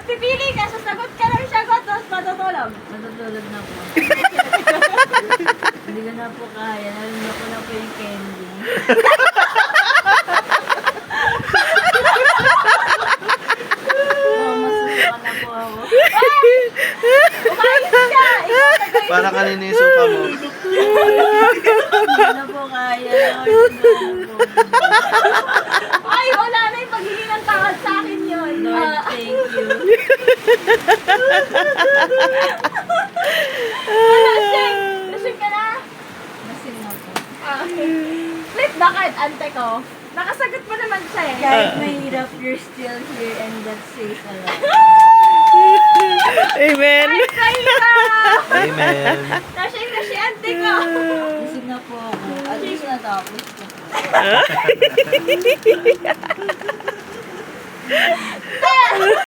Pipili ka, sasagot ka ng sagot, tapos matutulog. Matutulog na po. Hindi ko na po kaya. Narinig ko na po yung candy. Masusuka na po ako. Umayos ka! Ikaw nag- Para kanina yung suka mo. Hindi ko na po kaya. Ay, wala na yung paghingi ng tawad sa akin yun. Lord, thank you. Lasing! Lasing ka na? Lasing na po. Flip bakit, ante ko? Nakasagot mo naman siya eh. Kahit mahirap, you're still here and that says a lot. Amen. Ay, mahirap! Amen. Lasing na si ante ko. Lasing na po ako. At least natapos ko po.